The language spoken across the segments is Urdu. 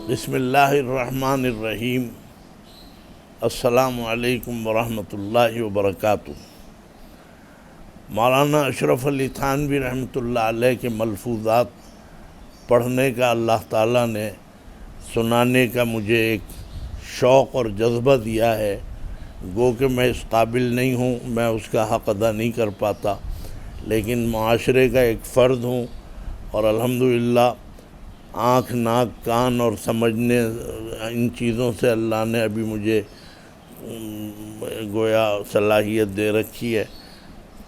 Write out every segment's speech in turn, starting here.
بسم اللہ الرحمن الرحیم۔ السلام علیکم ورحمۃ اللہ وبرکاتہ۔ مولانا اشرف علی تھانوی رحمۃ اللہ علیہ کے ملفوظات پڑھنے کا اللہ تعالیٰ نے سنانے کا مجھے ایک شوق اور جذبہ دیا ہے، گو کہ میں اس قابل نہیں ہوں، میں اس کا حق ادا نہیں کر پاتا، لیکن معاشرے کا ایک فرد ہوں اور الحمدللہ آنکھ، ناک، کان اور سمجھنے ان چیزوں سے اللہ نے ابھی مجھے گویا صلاحیت دے رکھی ہے،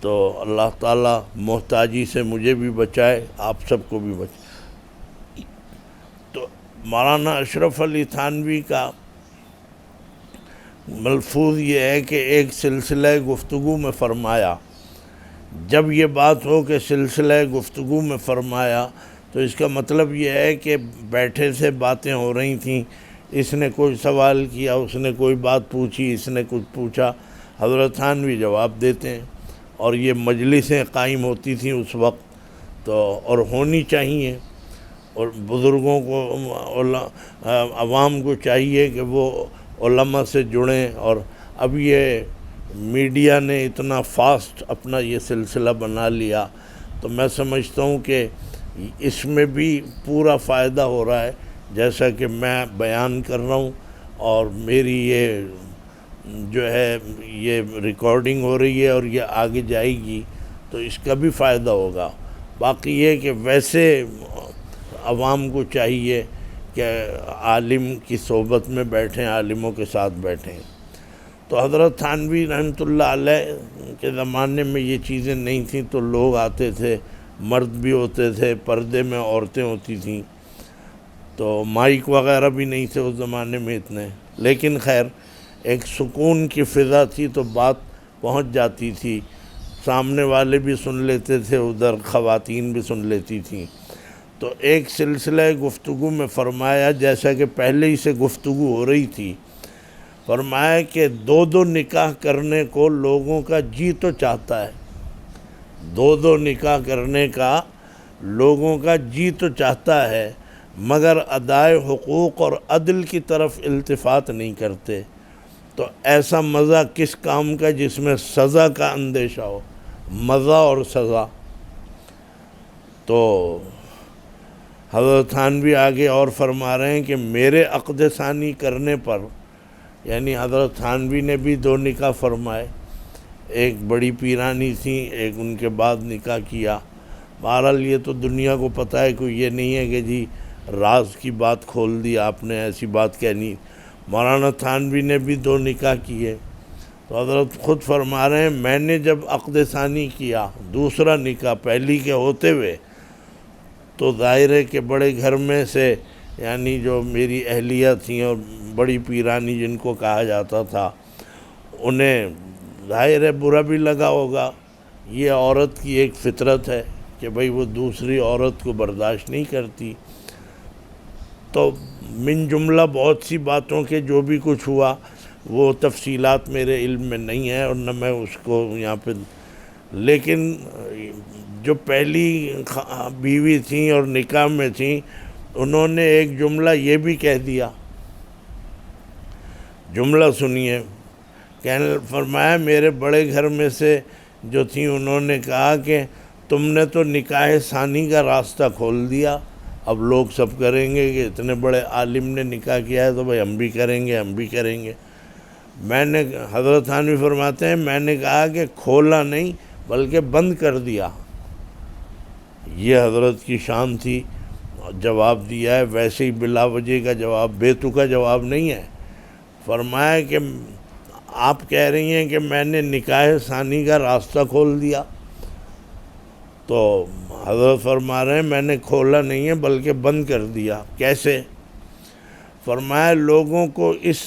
تو اللہ تعالیٰ محتاجی سے مجھے بھی بچائے، آپ سب کو بھی بچائے۔ تو مولانا اشرف علی تھانوی کا ملفوظ یہ ہے کہ ایک سلسلہ گفتگو میں فرمایا، جب یہ بات ہو کہ سلسلہ گفتگو میں فرمایا تو اس کا مطلب یہ ہے کہ بیٹھے سے باتیں ہو رہی تھیں، اس نے کوئی سوال کیا، اس نے کوئی بات پوچھی، اس نے کچھ پوچھا، حضرت تھانوی جواب دیتے ہیں، اور یہ مجلسیں قائم ہوتی تھیں اس وقت، تو اور ہونی چاہیے، اور بزرگوں کو، عوام کو چاہیے کہ وہ علماء سے جڑیں، اور اب یہ میڈیا نے اتنا فاسٹ اپنا یہ سلسلہ بنا لیا، تو میں سمجھتا ہوں کہ اس میں بھی پورا فائدہ ہو رہا ہے، جیسا کہ میں بیان کر رہا ہوں، اور میری یہ جو ہے یہ ریکارڈنگ ہو رہی ہے اور یہ آگے جائے گی، تو اس کا بھی فائدہ ہوگا۔ باقی یہ کہ ویسے عوام کو چاہیے کہ عالم کی صحبت میں بیٹھیں، عالموں کے ساتھ بیٹھیں۔ تو حضرت تھانوی رحمۃ اللہ علیہ کے زمانے میں یہ چیزیں نہیں تھیں، تو لوگ آتے تھے، مرد بھی ہوتے تھے، پردے میں عورتیں ہوتی تھیں، تو مائک وغیرہ بھی نہیں تھے اس زمانے میں اتنے، لیکن خیر ایک سکون کی فضا تھی، تو بات پہنچ جاتی تھی، سامنے والے بھی سن لیتے تھے، ادھر خواتین بھی سن لیتی تھیں۔ تو ایک سلسلہ گفتگو میں فرمایا، جیسا کہ پہلے ہی سے گفتگو ہو رہی تھی، فرمایا کہ دو نکاح کرنے کو لوگوں کا جی تو چاہتا ہے، دو نکاح کرنے کا لوگوں کا جی تو چاہتا ہے، مگر ادائے حقوق اور عدل کی طرف التفات نہیں کرتے، تو ایسا مزہ کس کام کا جس میں سزا کا اندیشہ ہو، مزہ اور سزا۔ تو حضرت تھانوی آگے اور فرما رہے ہیں کہ میرے عقد ثانی کرنے پر، یعنی حضرت تھانوی نے بھی 2 نکاح فرمائے، ایک بڑی پیرانی تھیں، ایک ان کے بعد نکاح کیا۔ بہرحال یہ تو دنیا کو پتہ ہے، کوئی یہ نہیں ہے کہ جی راز کی بات کھول دی آپ نے، ایسی بات کہنی۔ مولانا تھانوی نے بھی 2 نکاح کیے، تو حضرت خود فرما رہے ہیں میں نے جب عقد ثانی کیا، دوسرا نکاح پہلی کے ہوتے ہوئے، تو ظاہر ہے کہ بڑے گھر میں سے، یعنی جو میری اہلیہ تھیں اور بڑی پیرانی جن کو کہا جاتا تھا، انہیں ظاہر ہے برا بھی لگا ہوگا، یہ عورت کی ایک فطرت ہے کہ بھئی وہ دوسری عورت کو برداشت نہیں کرتی، تو من جملہ بہت سی باتوں کے جو بھی کچھ ہوا وہ تفصیلات میرے علم میں نہیں ہے، اور نہ میں اس کو یہاں پہ، لیکن جو پہلی بیوی تھیں اور نکاح میں تھیں، انہوں نے ایک جملہ یہ بھی کہہ دیا، جملہ سنیے، فرمایا میرے بڑے گھر میں سے جو تھیں، انہوں نے کہا کہ تم نے تو نکاح ثانی کا راستہ کھول دیا، اب لوگ سب کریں گے کہ اتنے بڑے عالم نے نکاح کیا ہے تو بھائی ہم بھی کریں گے، ہم بھی کریں گے۔ میں نے، حضرت تھانوی فرماتے ہیں، میں نے کہا کہ کھولا نہیں بلکہ بند کر دیا، یہ حضرت کی شان تھی، جواب دیا ہے، ویسے ہی بلا وجہ کا جواب، بے تکا جواب نہیں ہے۔ فرمایا کہ آپ کہہ رہی ہیں کہ میں نے نکاح ثانی کا راستہ کھول دیا، تو حضرت فرما رہے ہیں میں نے کھولا نہیں ہے بلکہ بند کر دیا۔ کیسے؟ فرمایا لوگوں کو اس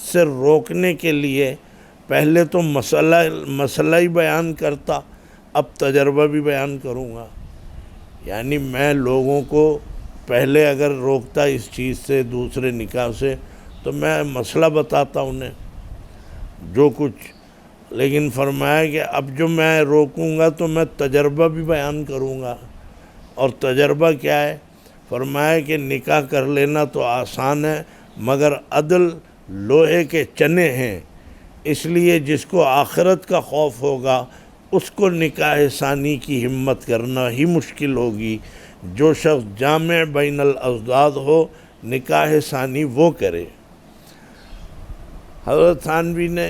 سے روکنے کے لیے پہلے تو مسئلہ ہی بیان کرتا، اب تجربہ بھی بیان کروں گا، یعنی میں لوگوں کو پہلے اگر روکتا اس چیز سے، دوسرے نکاح سے، تو میں مسئلہ بتاتا انہیں جو کچھ، لیکن فرمایا کہ اب جو میں روکوں گا تو میں تجربہ بھی بیان کروں گا، اور تجربہ کیا ہے؟ فرمایا کہ نکاح کر لینا تو آسان ہے مگر عدل لوہے کے چنے ہیں، اس لیے جس کو آخرت کا خوف ہوگا اس کو نکاح ثانی کی ہمت کرنا ہی مشکل ہوگی۔ جو شخص جامع بین الازداد ہو نکاح ثانی وہ کرے۔ حضرت تھانوی نے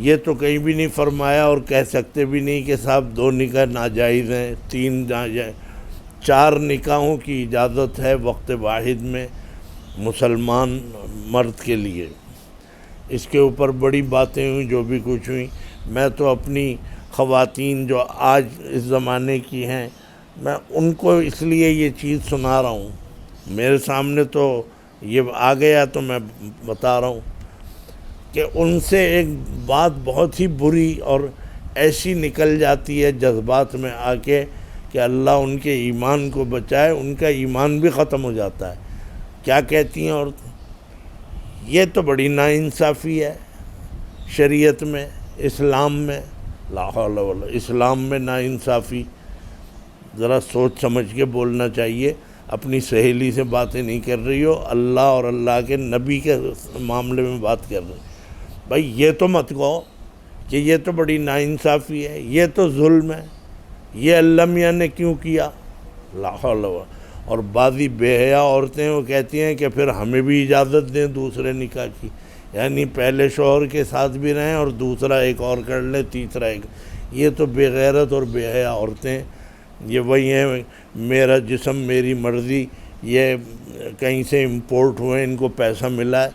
یہ تو کہیں بھی نہیں فرمایا اور کہہ سکتے بھی نہیں کہ صاحب 2 نکاح ناجائز ہیں، 3 ناجائز، 4 نکاحوں کی اجازت ہے وقت واحد میں مسلمان مرد کے لیے۔ اس کے اوپر بڑی باتیں ہوئیں، جو بھی کچھ ہوئیں۔ میں تو اپنی خواتین جو آج اس زمانے کی ہیں، میں ان کو اس لیے یہ چیز سنا رہا ہوں، میرے سامنے تو یہ آ گیا تو میں بتا رہا ہوں کہ ان سے ایک بات بہت ہی بری اور ایسی نکل جاتی ہے جذبات میں آ کے کہ اللہ ان کے ایمان کو بچائے، ان کا ایمان بھی ختم ہو جاتا ہے۔ کیا کہتی ہیں عورتیں؟ یہ تو بڑی ناانصافی ہے شریعت میں، اسلام میں، لا حول ولا اسلام میں ناانصافی۔ ذرا سوچ سمجھ کے بولنا چاہیے، اپنی سہیلی سے باتیں نہیں کر رہی ہو، اللہ اور اللہ کے نبی کے معاملے میں بات کر رہے۔ بھائی یہ تو مت کہو کہ یہ تو بڑی ناانصافی ہے، یہ تو ظلم ہے، یہ اللہ میاں نے کیوں کیا، لا حول ولا۔ اور بعضی بے حیا عورتیں وہ کہتی ہیں کہ پھر ہمیں بھی اجازت دیں دوسرے نکاح کی، یعنی پہلے شوہر کے ساتھ بھی رہیں اور دوسرا ایک اور کر لیں، تیسرا ایک۔ یہ تو بے غیرت اور بے حیا عورتیں، یہ وہی ہیں میرا جسم میری مرضی، یہ کہیں سے امپورٹ ہوئے، ان کو پیسہ ملا ہے،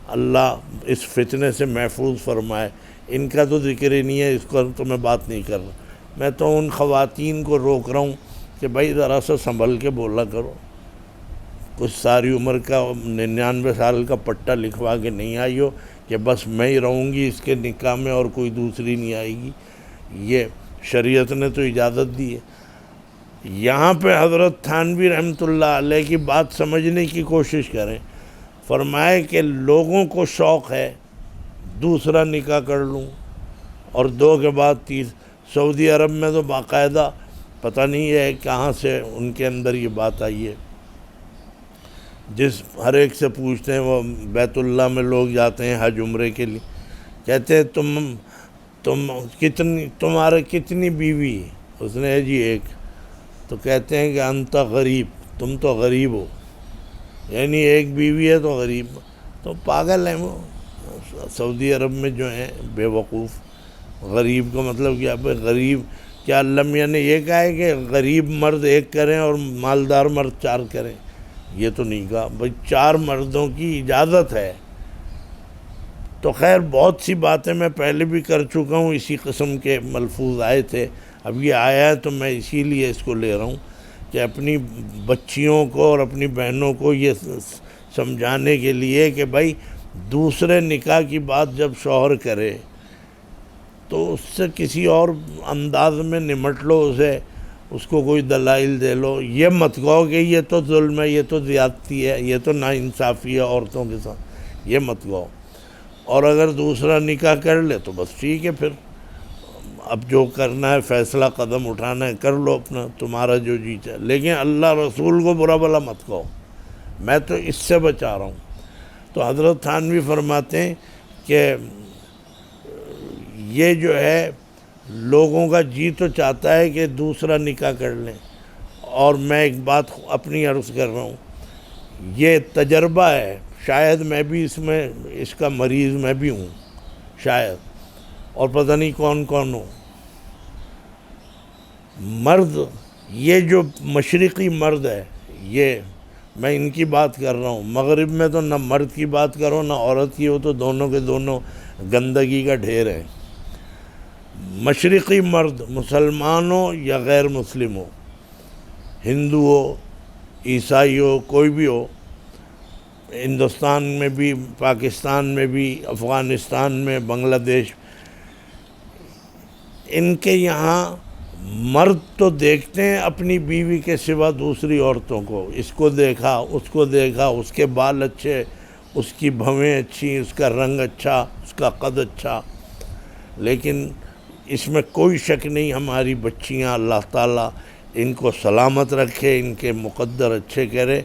اللہ اس فتنے سے محفوظ فرمائے۔ ان کا تو ذکر ہی نہیں ہے، اس کو تو میں بات نہیں کر رہا۔ میں تو ان خواتین کو روک رہا ہوں کہ بھائی ذرا سا سنبھل کے بولا کرو، کچھ ساری عمر کا 99 سال کا پٹا لکھوا کے نہیں آئی ہو کہ بس میں ہی رہوں گی اس کے نکاح میں اور کوئی دوسری نہیں آئے گی۔ یہ شریعت نے تو اجازت دی ہے۔ یہاں پہ حضرت تھانوی رحمۃ اللہ علیہ کی بات سمجھنے کی کوشش کریں۔ فرمائے کہ لوگوں کو شوق ہے دوسرا نکاح کر لوں اور 2 کے بعد 3۔ سعودی عرب میں تو باقاعدہ پتہ نہیں ہے کہاں سے ان کے اندر یہ بات آئی ہے، جس ہر ایک سے پوچھتے ہیں، وہ بیت اللہ میں لوگ جاتے ہیں حج عمرے کے لیے، کہتے ہیں تمہارے کتنی بیوی ہے؟ اس نے جی 1۔ تو کہتے ہیں کہ انت غریب، تم تو غریب ہو، یعنی 1 بیوی ہے تو غریب۔ تو پاگل ہیں وہ سعودی عرب میں جو ہیں بے وقوف۔ غریب کا مطلب کیا؟ غریب کیا اللہ میاں نے یہ کہا ہے کہ غریب مرد 1 کریں اور مالدار مرد 4 کریں؟ یہ تو نہیں کہا بھائی، 4 مردوں کی اجازت ہے۔ تو خیر بہت سی باتیں میں پہلے بھی کر چکا ہوں، اسی قسم کے ملفوظ آئے تھے، اب یہ آیا ہے تو میں اسی لیے اس کو لے رہا ہوں کہ اپنی بچیوں کو اور اپنی بہنوں کو یہ سمجھانے کے لیے کہ بھائی دوسرے نکاح کی بات جب شوہر کرے تو اس سے کسی اور انداز میں نمٹ لو، اس کو کوئی دلائل دے لو۔ یہ مت کہو کہ یہ تو ظلم ہے، یہ تو زیادتی ہے، یہ تو ناانصافی ہے عورتوں کے ساتھ، یہ مت کہو۔ اور اگر دوسرا نکاح کر لے تو بس ٹھیک ہے، پھر اب جو کرنا ہے فیصلہ قدم اٹھانا ہے کر لو اپنا، تمہارا جو جی چاہے، لیکن اللہ رسول کو برا بھلا مت کہو۔ میں تو اس سے بچا رہا ہوں۔ تو حضرت تھانوی فرماتے ہیں کہ یہ جو ہے لوگوں کا جی تو چاہتا ہے کہ دوسرا نکاح کر لیں، اور میں ایک بات اپنی عرض کر رہا ہوں، یہ تجربہ ہے، شاید میں بھی اس کا مریض میں بھی ہوں شاید، اور پتہ نہیں کون کون ہو۔ مرد، یہ جو مشرقی مرد ہے، یہ میں ان کی بات کر رہا ہوں، مغرب میں تو نہ مرد کی بات کرو نہ عورت کی ہو، تو دونوں کے دونوں گندگی کا ڈھیر ہیں۔ مشرقی مرد مسلمان ہو یا غیر مسلم ہو، ہندو ہو عیسائی ہو کوئی بھی ہو، ہندوستان میں بھی پاکستان میں بھی افغانستان میں بنگلہ دیش، ان کے یہاں مرد تو دیکھتے ہیں اپنی بیوی کے سوا دوسری عورتوں کو، اس کو دیکھا اس کو دیکھا، اس کے بال اچھے، اس کی بھویں اچھی، اس کا رنگ اچھا، اس کا قد اچھا، لیکن اس میں کوئی شک نہیں ہماری بچیاں اللہ تعالیٰ ان کو سلامت رکھے، ان کے مقدر اچھے کرے،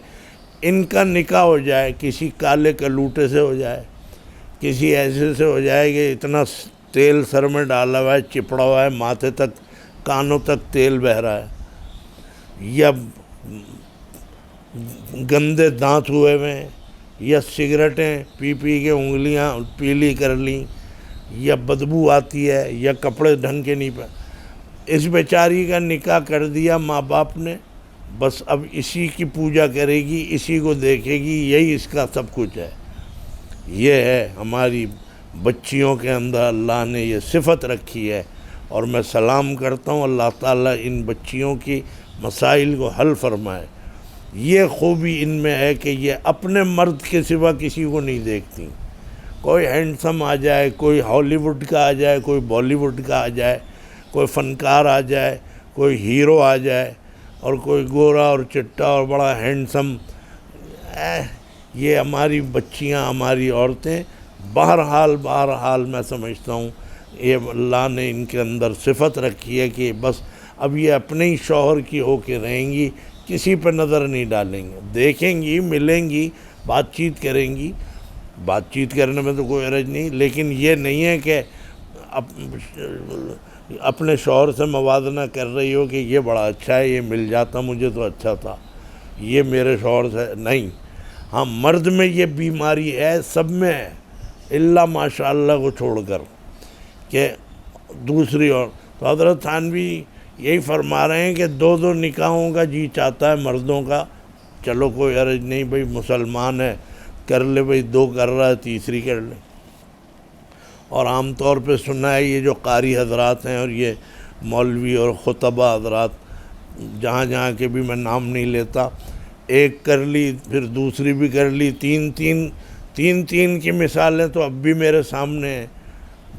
ان کا نکاح ہو جائے، کسی کالے کلوٹے سے ہو جائے، کسی ایسے سے ہو جائے کہ اتنا تیل سر میں ڈالا ہوا ہے، چپڑا ہوا ہے، ماتھے تک کانوں تک تیل بہہ رہا ہے، یا گندے دانت ہوئے ہوئے ہیں، یا سگریٹیں پی پی کے انگلیاں پیلی کر لیں، یا بدبو آتی ہے، یا کپڑے ڈھنگ کے نہیں پہنے، اس بیچاری کا نکاح کر دیا ماں باپ نے، بس اب اسی کی پوجا کرے گی، اسی کو دیکھے گی، یہی اس کا سب کچھ ہے۔ یہ ہے ہماری بچیوں کے اندر اللہ نے یہ صفت رکھی ہے، اور میں سلام کرتا ہوں اللہ تعالیٰ ان بچیوں کی مسائل کو حل فرمائے۔ یہ خوبی ان میں ہے کہ یہ اپنے مرد کے سوا کسی کو نہیں دیکھتی، کوئی ہینڈسم آ جائے، کوئی ہالی ووڈ کا آ جائے، کوئی بالی ووڈ کا آ جائے، کوئی فنکار آ جائے، کوئی ہیرو آ جائے، اور کوئی گورا اور چٹا اور بڑا ہینڈسم، یہ ہماری بچیاں، ہماری عورتیں، بہرحال میں سمجھتا ہوں یہ اللہ نے ان کے اندر صفت رکھی ہے کہ بس اب یہ اپنے ہی شوہر کی ہو کے رہیں گی، کسی پہ نظر نہیں ڈالیں گے، دیکھیں گی، ملیں گی، بات چیت کریں گی، بات چیت کرنے میں تو کوئی حرج نہیں، لیکن یہ نہیں ہے کہ اپنے شوہر سے موازنہ کر رہی ہو کہ یہ بڑا اچھا ہے، یہ مل جاتا مجھے تو اچھا تھا، یہ میرے شوہر سے نہیں۔ ہاں، مرد میں یہ بیماری ہے، سب میں ہے، الا ماشاء اللہ کو چھوڑ کر، کہ دوسری اور تو حضرت تھانوی یہی فرما رہے ہیں کہ دو نکاحوں کا جی چاہتا ہے مردوں کا، چلو کوئی عرض نہیں بھائی، مسلمان ہے، کر لے بھائی، دو کر رہا ہے تیسری کر لے۔ اور عام طور پہ سنا ہے یہ جو قاری حضرات ہیں اور یہ مولوی اور خطبہ حضرات، جہاں جہاں کے بھی میں نام نہیں لیتا، ایک کر لی پھر دوسری بھی کر لی، تین کی مثالیں تو اب بھی میرے سامنے ہیں،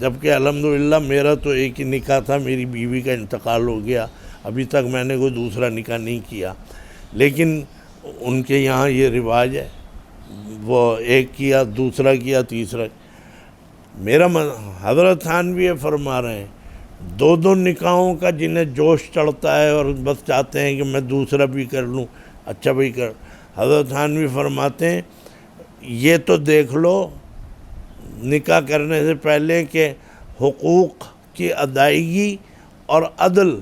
جبکہ الحمدللہ میرا تو ایک ہی نکاح تھا، میری بیوی کا انتقال ہو گیا، ابھی تک میں نے کوئی دوسرا نکاح نہیں کیا، لیکن ان کے یہاں یہ رواج ہے، وہ ایک کیا، دوسرا کیا، تیسرا۔ میرا حضرت تھانوی فرما رہے ہیں دو نکاحوں کا جنہیں جوش چڑھتا ہے اور بس چاہتے ہیں کہ میں دوسرا بھی کر لوں، اچھا بھائی کر، حضرت تھانوی فرماتے ہیں یہ تو دیکھ لو نکاح کرنے سے پہلے کہ حقوق کی ادائیگی اور عدل،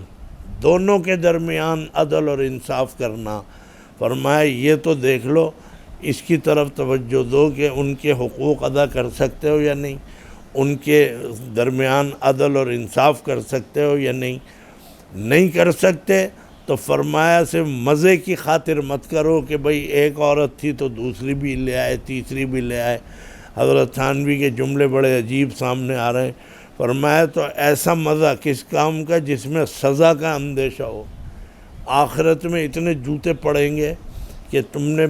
دونوں کے درمیان عدل اور انصاف کرنا، فرمایا یہ تو دیکھ لو، اس کی طرف توجہ دو کہ ان کے حقوق ادا کر سکتے ہو یا نہیں، ان کے درمیان عدل اور انصاف کر سکتے ہو یا نہیں کر سکتے تو فرمایا صرف مزے کی خاطر مت کرو کہ بھئی ایک عورت تھی تو دوسری بھی لے آئے، تیسری بھی لے آئے۔ حضرت تھانوی کے جملے بڑے عجیب سامنے آ رہے ہیں، فرمایا تو ایسا مزہ کس کام کا جس میں سزا کا اندیشہ ہو، آخرت میں اتنے جوتے پڑیں گے کہ تم نے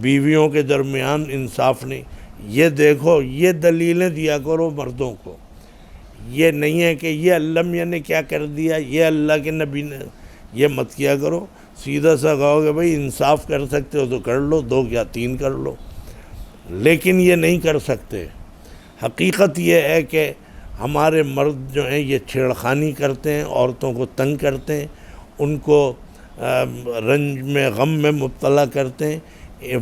بیویوں کے درمیان انصاف نہیں۔ یہ دیکھو، یہ دلیلیں دیا کرو مردوں کو، یہ نہیں ہے کہ یہ اللہ میاں نے کیا کر دیا، یہ اللہ کے نبی نے، یہ مت کیا کرو، سیدھا سا کہو کہ بھائی انصاف کر سکتے ہو تو کر لو، دو یا تین کر لو، لیکن یہ نہیں کر سکتے۔ حقیقت یہ ہے کہ ہمارے مرد جو ہیں یہ چھیڑخانی کرتے ہیں، عورتوں کو تنگ کرتے ہیں، ان کو رنج میں، غم میں مبتلا کرتے ہیں،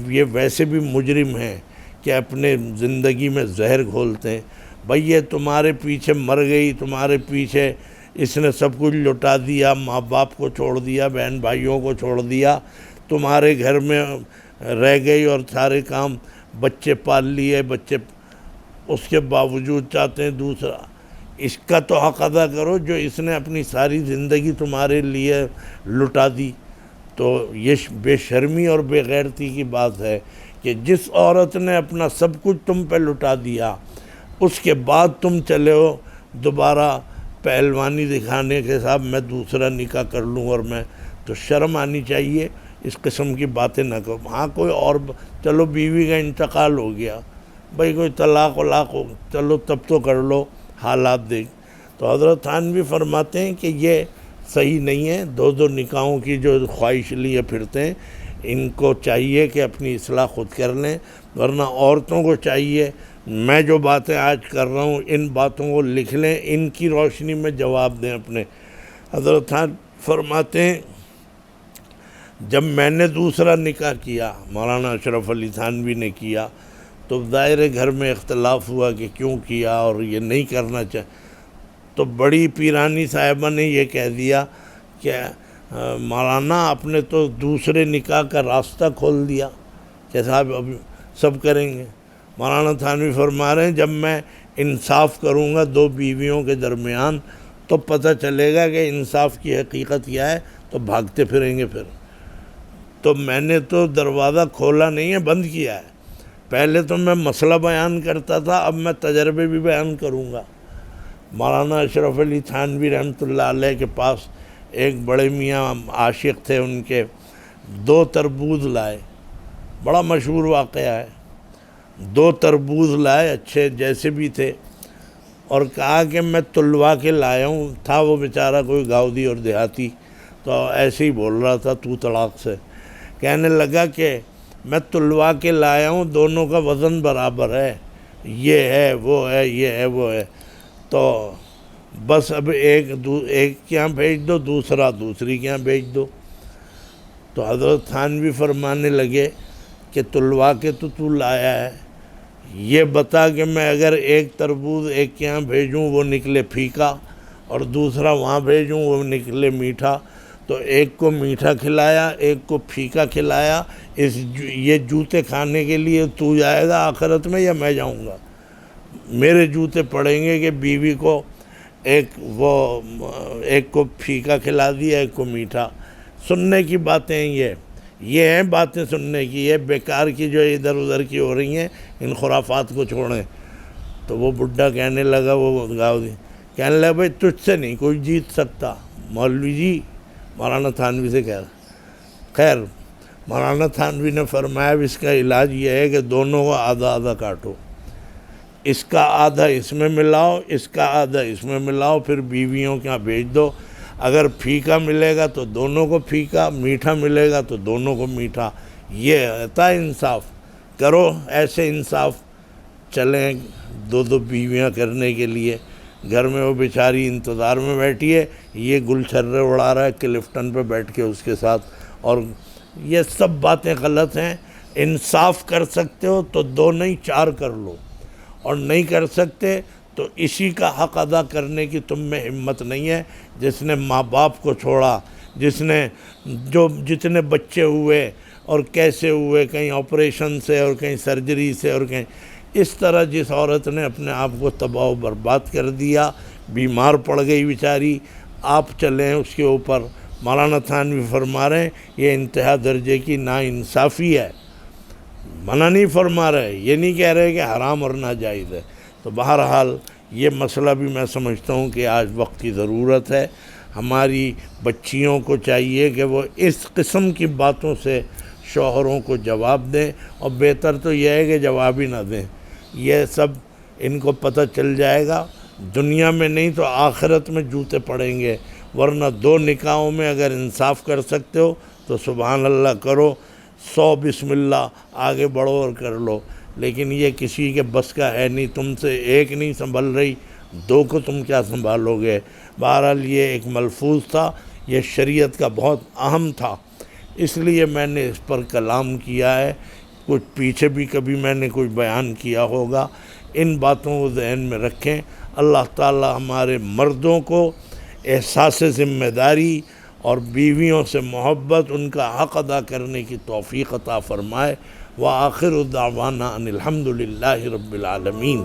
یہ ویسے بھی مجرم ہیں کہ اپنے زندگی میں زہر گھولتے ہیں۔ بھئی یہ تمہارے پیچھے مر گئی، تمہارے پیچھے اس نے سب کچھ لٹا دیا، ماں باپ کو چھوڑ دیا، بہن بھائیوں کو چھوڑ دیا، تمہارے گھر میں رہ گئی اور سارے کام، بچے پال لیے، بچے، اس کے باوجود چاہتے ہیں دوسرا۔ اس کا تو حق ادا کرو جو اس نے اپنی ساری زندگی تمہارے لیے لٹا دی۔ تو یہ بے شرمی اور بے غیرتی کی بات ہے کہ جس عورت نے اپنا سب کچھ تم پہ لٹا دیا، اس کے بعد تم چلے ہو دوبارہ پہلوانی دکھانے کے ساتھ میں دوسرا نکاح کر لوں، اور میں تو شرم آنی چاہیے، اس قسم کی باتیں نہ کرو۔ ہاں کوئی اور چلو بیوی کا انتقال ہو گیا، بھئی کوئی طلاق ہو، چلو تب تو کر لو، حالات دیکھ۔ تو حضرت تھانوی فرماتے ہیں کہ یہ صحیح نہیں ہے، دو نکاحوں کی جو خواہش لیے پھرتے ہیں، ان کو چاہیے کہ اپنی اصلاح خود کر لیں، ورنہ عورتوں کو چاہیے میں جو باتیں آج کر رہا ہوں ان باتوں کو لکھ لیں، ان کی روشنی میں جواب دیں اپنے۔ حضرت فرماتے ہیں جب میں نے دوسرا نکاح کیا، مولانا اشرف علی تھانوی نے کیا، تو ظاہر گھر میں اختلاف ہوا کہ کیوں کیا اور یہ نہیں کرنا تو بڑی پیرانی صاحبہ نے یہ کہہ دیا کہ مولانا آپ نے تو دوسرے نکاح کا راستہ کھول دیا کہ صاحب اب سب کریں گے۔ مولانا تھانوی فرما رہے ہیں جب میں انصاف کروں گا دو بیویوں کے درمیان تو پتہ چلے گا کہ انصاف کی حقیقت کیا ہے، تو بھاگتے پھریں گے پھر۔ تو میں نے تو دروازہ کھولا نہیں ہے، بند کیا ہے۔ پہلے تو میں مسئلہ بیان کرتا تھا، اب میں تجربے بھی بیان کروں گا۔ مولانا اشرف علی تھانوی رحمۃ اللہ علیہ کے پاس ایک بڑے میاں عاشق تھے، ان کے 2 تربوز لائے، بڑا مشہور واقعہ ہے۔ 2 تربوز لائے، اچھے جیسے بھی تھے، اور کہا کہ میں تلوا کے لایا ہوں۔ تھا وہ بیچارہ کوئی گاؤدی اور دیہاتی، تو ایسے ہی بول رہا تھا تو طلاق سے۔ کہنے لگا کہ میں تلوا کے لایا ہوں، دونوں کا وزن برابر ہے، یہ ہے وہ ہے، یہ ہے وہ ہے، تو بس اب ایک کے یہاں بھیج دو، دوسرا دوسری کے یہاں بھیج دو۔ تو حضرت تھانوی فرمانے لگے کہ تلوا کے تو لایا ہے، یہ بتا کہ میں اگر ایک تربوز ایک کے یہاں بھیجوں وہ نکلے پھیکا، اور دوسرا وہاں بھیجوں وہ نکلے میٹھا، تو ایک کو میٹھا کھلایا ایک کو پھیکا کھلایا، یہ جوتے کھانے کے لیے تو جائے گا آخرت میں یا میں جاؤں گا؟ میرے جوتے پڑیں گے کہ بیوی کو ایک کو پھیکا کھلا دیا ایک کو میٹھا۔ سننے کی باتیں یہ ہیں باتیں سننے کی، یہ بیکار کی جو ادھر ادھر کی ہو رہی ہیں، ان خرافات کو چھوڑیں۔ تو وہ بڈھا کہنے لگا، وہ گاؤدی کہنے لگا بھائی تجھ سے نہیں کوئی جیت سکتا مولوی جی، مولانا تھانوی سے کہہ رہا۔ خیر مولانا تھانوی نے فرمایا اس کا علاج یہ ہے کہ دونوں کو آدھا آدھا کاٹو، اس کا آدھا اس میں ملاؤ، اس کا آدھا اس میں ملاؤ، پھر بیویوں کے یہاں بھیج دو۔ اگر پھیکا ملے گا تو دونوں کو پھیکا، میٹھا ملے گا تو دونوں کو میٹھا۔ یہ ہوتا ہے انصاف۔ کرو ایسے انصاف، چلیں 2 بیویاں کرنے کے لیے۔ گھر میں وہ بیچاری انتظار میں بیٹھی ہے، یہ گل چھرے اڑا رہا ہے کلفٹن پہ بیٹھ کے اس کے ساتھ، اور یہ سب باتیں غلط ہیں۔ انصاف کر سکتے ہو تو 2 نہیں 4 کر لو، اور نہیں کر سکتے تو اسی کا حق ادا کرنے کی تم میں ہمت نہیں ہے۔ جس نے ماں باپ کو چھوڑا، جتنے بچے ہوئے اور کیسے ہوئے، کہیں آپریشن سے اور کہیں سرجری سے اور کہیں، اس طرح جس عورت نے اپنے آپ کو تباہ و برباد کر دیا، بیمار پڑ گئی بیچاری، آپ چلیں اس کے اوپر۔ مولانا تھانوی فرما رہے ہیں یہ انتہا درجے کی ناانصافی ہے۔ منع نہیں فرما رہے، یہ نہیں کہہ رہے کہ حرام اور ناجائز ہے۔ تو بہرحال یہ مسئلہ بھی میں سمجھتا ہوں کہ آج وقت کی ضرورت ہے۔ ہماری بچیوں کو چاہیے کہ وہ اس قسم کی باتوں سے شوہروں کو جواب دیں، اور بہتر تو یہ ہے کہ جواب ہی نہ دیں۔ یہ سب ان کو پتہ چل جائے گا، دنیا میں نہیں تو آخرت میں جوتے پڑیں گے۔ ورنہ 2 نکاحوں میں اگر انصاف کر سکتے ہو تو سبحان اللہ کرو، 100 بسم اللہ آگے بڑھو اور کر لو، لیکن یہ کسی کے بس کا ہے نہیں۔ تم سے ایک نہیں سنبھل رہی، 2 کو تم کیا سنبھالو گے؟ بہرحال یہ ایک ملفوظ تھا، یہ شریعت کا بہت اہم تھا، اس لیے میں نے اس پر کلام کیا ہے۔ کچھ پیچھے بھی کبھی میں نے کوئی بیان کیا ہوگا۔ ان باتوں کو ذہن میں رکھیں۔ اللہ تعالی ہمارے مردوں کو احساس ذمہ داری اور بیویوں سے محبت، ان کا حق ادا کرنے کی توفیق عطا فرمائے۔ وآخر دعوانا ان الحمد للہ رب العالمین۔